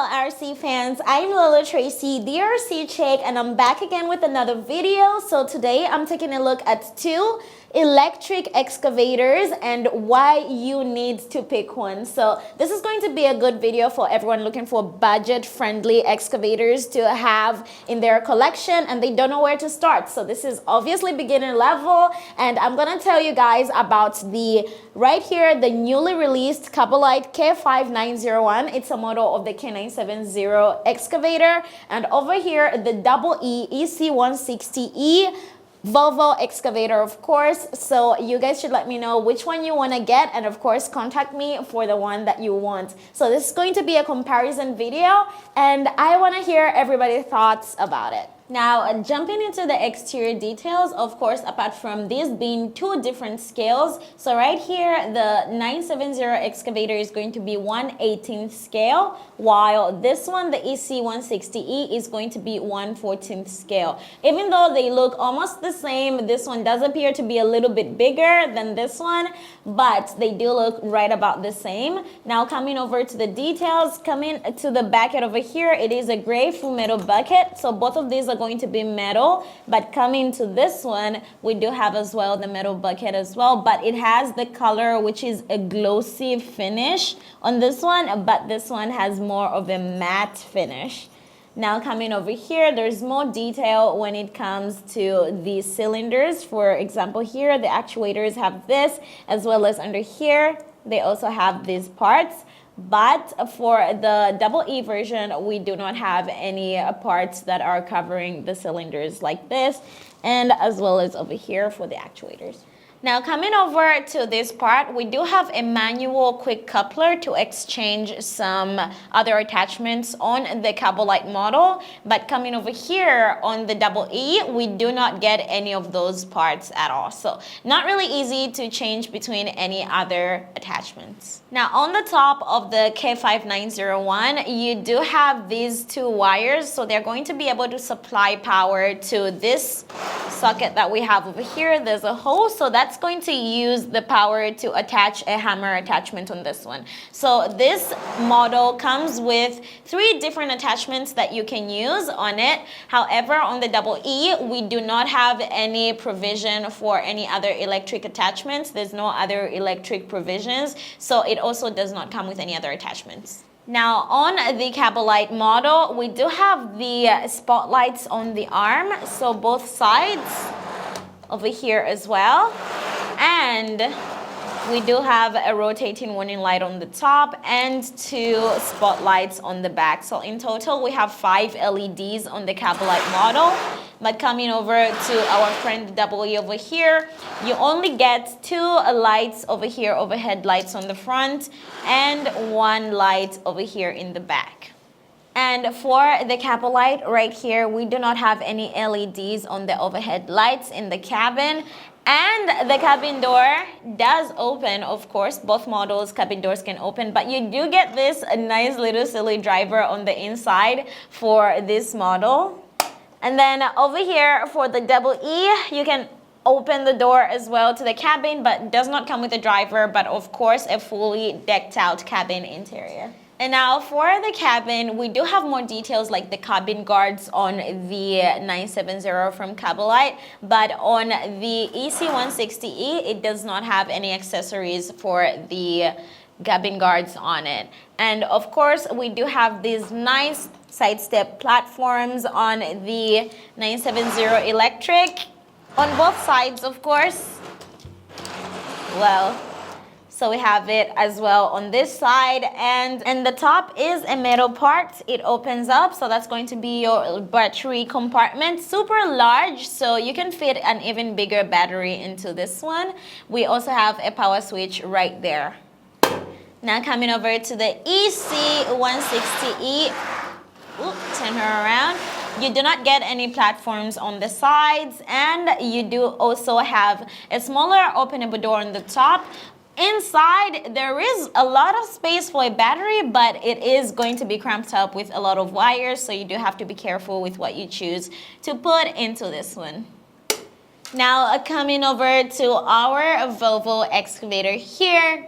RC fans, I'm Lola Tracy, the RC chick, and I'm back again with another video. So today I'm taking a look at two electric excavators and why you need to pick one. So this is going to be a good video for everyone looking for budget-friendly excavators to have in their collection and they don't know where to start. So this is obviously beginner level, and I'm gonna tell you guys about right here, the newly released Kabolite K5901. It's a model of the K970 excavator, and over here the double E EC160E Volvo excavator, of course. So you guys should let me know which one you want to get, and of course contact me for the one that you want. So this is going to be a comparison video and I want to hear everybody's thoughts about it. Now, jumping into the exterior details, of course, apart from these being two different scales, so right here, the 970 excavator is going to be 1/18th scale, while this one, the EC160E, is going to be 1/14th scale. Even though they look almost the same, this one does appear to be a little bit bigger than this one, but they do look right about the same. Now, coming over to the details, coming to the bucket over here, it is a gray full metal bucket, so both of these are going to be metal, but coming to this one, we do have as well the metal bucket as well, but it has the color which is a glossy finish on this one, but this one has more of a matte finish. Now coming over here, there's more detail when it comes to the cylinders. For example, here the actuators have this, as well as under here they also have these parts. But for the double E version, we do not have any parts that are covering the cylinders like this, and as well as over here for the actuators. Now coming over to this part, we do have a manual quick coupler to exchange some other attachments on the Kabolite model, but coming over here on the double E, we do not get any of those parts at all. So not really easy to change between any other attachments. Now on the top of the K5901, you do have these two wires, so they're going to be able to supply power to this socket that we have over here. There's a hole, so that's going to use the power to attach a hammer attachment on this one. So this model comes with 3 different attachments that you can use on it. However, on the double E, we do not have any provision for any other electric attachments. There's no other electric provisions, so it also does not come with any other attachments. Now on the Kabolite model, we do have the spotlights on the arm, so both sides over here as well, and we do have a rotating warning light on the top and 2 spotlights on the back. So in total, we have 5 LEDs on the Kabolite model. But coming over to our friend double E over here, you only get 2 lights over here, overhead lights on the front, and 1 light over here in the back. And for the Kabolite right here, we do not have any LEDs on the overhead lights in the cabin. And the cabin door does open, of course. Both models, cabin doors can open, but you do get this nice little silly driver on the inside for this model. And then over here for the double E, you can open the door as well to the cabin, but does not come with a driver, but of course a fully decked out cabin interior. And now for the cabin, we do have more details like the cabin guards on the 970 from Kabolite, but on the EC160E, it does not have any accessories for the cabin guards on it. And of course, we do have these nice side step platforms on the 970 electric on both sides, of course. Well, so we have it as well on this side, and the top is a metal part. It opens up, so that's going to be your battery compartment. Super large, so you can fit an even bigger battery into this one. We also have a power switch right there. Now coming over to the EC160E, turn her around. You do not get any platforms on the sides, and you do also have a smaller openable door on the top. Inside, there is a lot of space for a battery, but it is going to be cramped up with a lot of wires, so you do have to be careful with what you choose to put into this one. Now, coming over to our Volvo excavator here,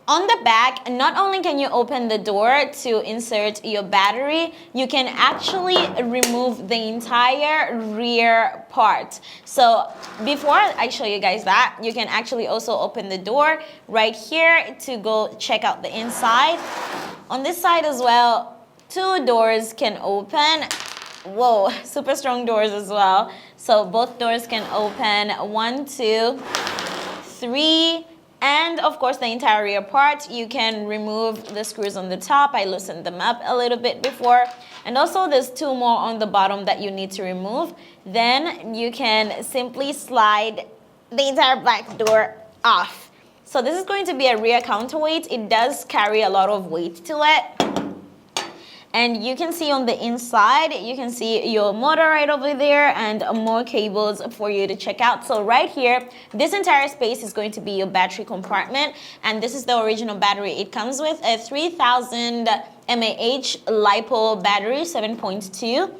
On the back, not only can you open the door to insert your battery, you can actually remove the entire rear part. So before I show you guys that, you can actually also open the door right here to go check out the inside. On this side as well, 2 doors can open. Whoa, super strong doors as well. So both doors can open, 1, 2, 3, and of course the entire rear part. You can remove the screws on the top. I loosened them up a little bit before. And also there's 2 more on the bottom that you need to remove. Then you can simply slide the entire back door off. So this is going to be a rear counterweight. It does carry a lot of weight to it. And you can see on the inside, you can see your motor right over there and more cables for you to check out. So right here, this entire space is going to be your battery compartment. And this is the original battery. It comes with a 3000 mAh LiPo battery, 7.2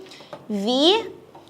V.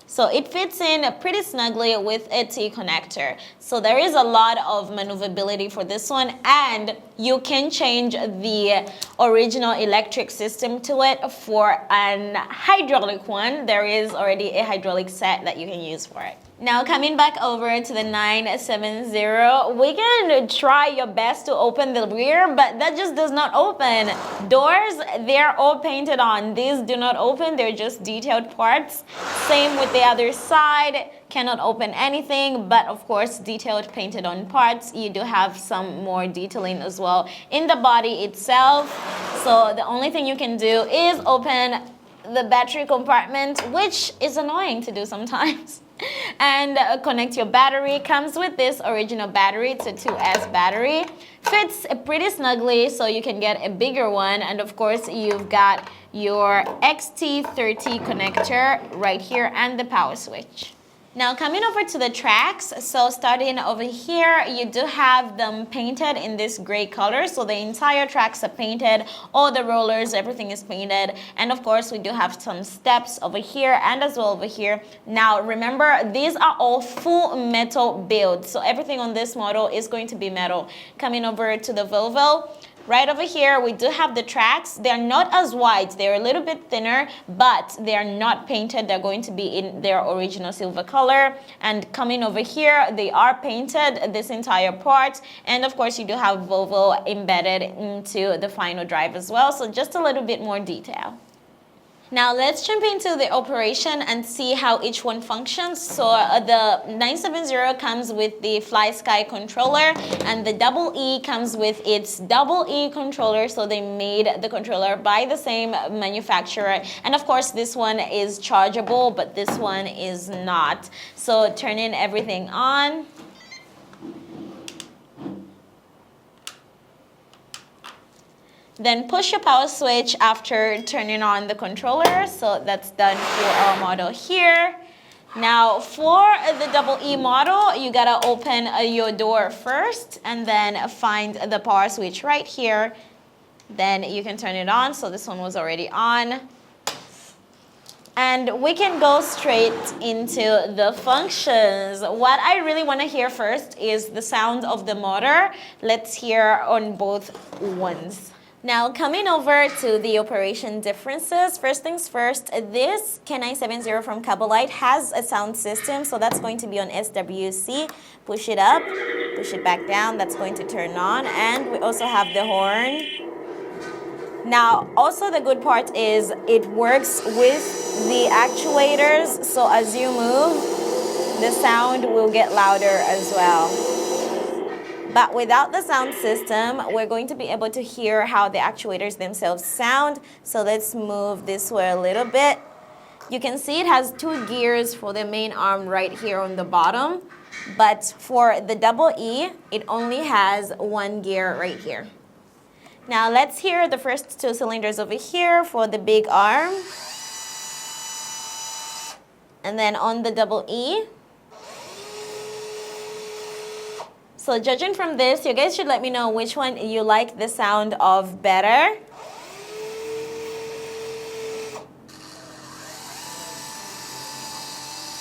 So it fits in pretty snugly with a T connector. So there is a lot of maneuverability for this one, and you can change the original electric system to it for an hydraulic one. There is already a hydraulic set that you can use for it. Now coming back over to the 970, we can try your best to open the rear, but that just does not open. Doors, they're all painted on. These do not open, they're just detailed parts. Same with the other side, cannot open anything, but of course detailed painted on parts. You do have some more detailing as well in the body itself. So the only thing you can do is open the battery compartment, which is annoying to do sometimes. And connect your battery. Comes with this original battery. It's a 2S battery. Fits pretty snugly, so you can get a bigger one. And of course you've got your XT30 connector right here and the power switch. Now coming over to the tracks, so starting over here, you do have them painted in this gray color. So the entire tracks are painted, all the rollers, everything is painted. And of course we do have some steps over here and as well over here. Now remember, these are all full metal builds. So everything on this model is going to be metal. Coming over to the Volvo, right over here, we do have the tracks. They're not as wide. They're a little bit thinner, but they're not painted. They're going to be in their original silver color. And coming over here, they are painted, this entire part. And of course, you do have Volvo embedded into the final drive as well. So just a little bit more detail. Now let's jump into the operation and see how each one functions. So the 970 comes with the Fly Sky controller, and the Double E comes with its Double E controller. So they made the controller by the same manufacturer. And of course this one is chargeable, but this one is not. So turning everything on. Then push your power switch after turning on the controller. So that's done for our model here. Now for the Double E model, you gotta open your door first and then find the power switch right here. Then you can turn it on. So this one was already on. And we can go straight into the functions. What I really want to hear first is the sound of the motor. Let's hear on both ones. Now coming over to the operation differences, first things first, this K5901 from Kabolite has a sound system, so that's going to be on SWC. Push it up, push it back down, that's going to turn on, and we also have the horn. Now also the good part is it works with the actuators, so as you move, the sound will get louder as well. But without the sound system, we're going to be able to hear how the actuators themselves sound. So let's move this way a little bit. You can see it has 2 gears for the main arm right here on the bottom. But for the Double E, it only has 1 gear right here. Now let's hear the first 2 cylinders over here for the big arm. And then on the Double E. So judging from this, you guys should let me know which one you like the sound of better.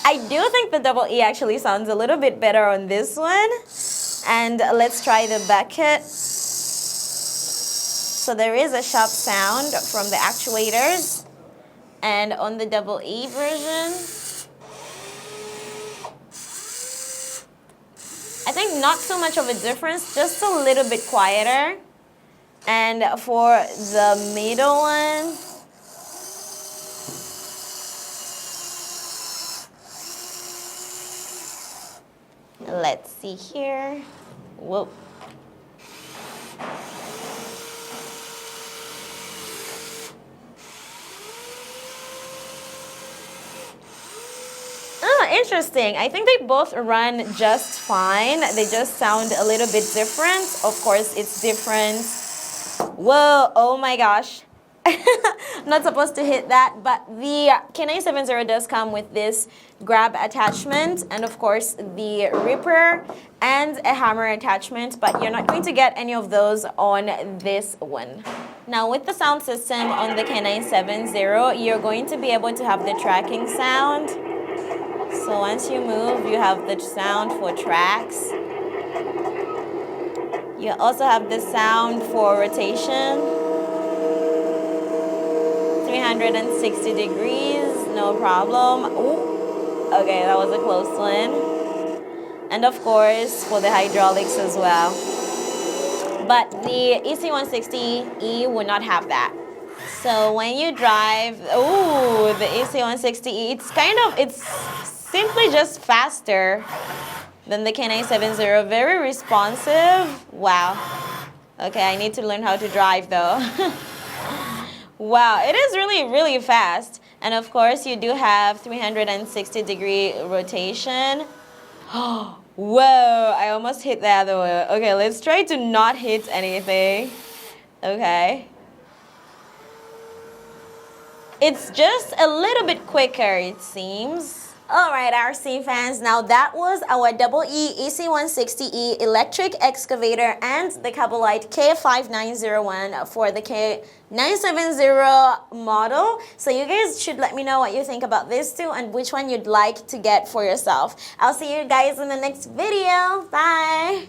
I do think the Double E actually sounds a little bit better on this one. And let's try the bucket. So there is a sharp sound from the actuators. And on the double E version, I think not so much of a difference, just a little bit quieter. And for the middle one, let's see here. Whoa. Oh, interesting. I think they both run just fine. They just sound a little bit different. Of course, it's different. Whoa, oh my gosh. Not supposed to hit that, but the K970 does come with this grab attachment and of course the ripper and a hammer attachment, but you're not going to get any of those on this one. Now with the sound system on the K970, you're going to be able to have the tracking sound. So once you move, you have the sound for tracks. You also have the sound for rotation. 360 degrees, no problem. Ooh, okay, that was a close one. And of course, for the hydraulics as well. But the EC160E will not have that. So when you drive, ooh, the EC160E, it's simply just faster than the K970, very responsive. Wow. Okay, I need to learn how to drive though. Wow, it is really, really fast. And of course, you do have 360-degree rotation. Whoa, I almost hit the other one. Okay, let's try to not hit anything. Okay. It's just a little bit quicker, it seems. Alright, RC fans, now that was our double E EC160E electric excavator and the Kabolite K5901 for the K970 model. So you guys should let me know what you think about these two and which one you'd like to get for yourself. I'll see you guys in the next video. Bye!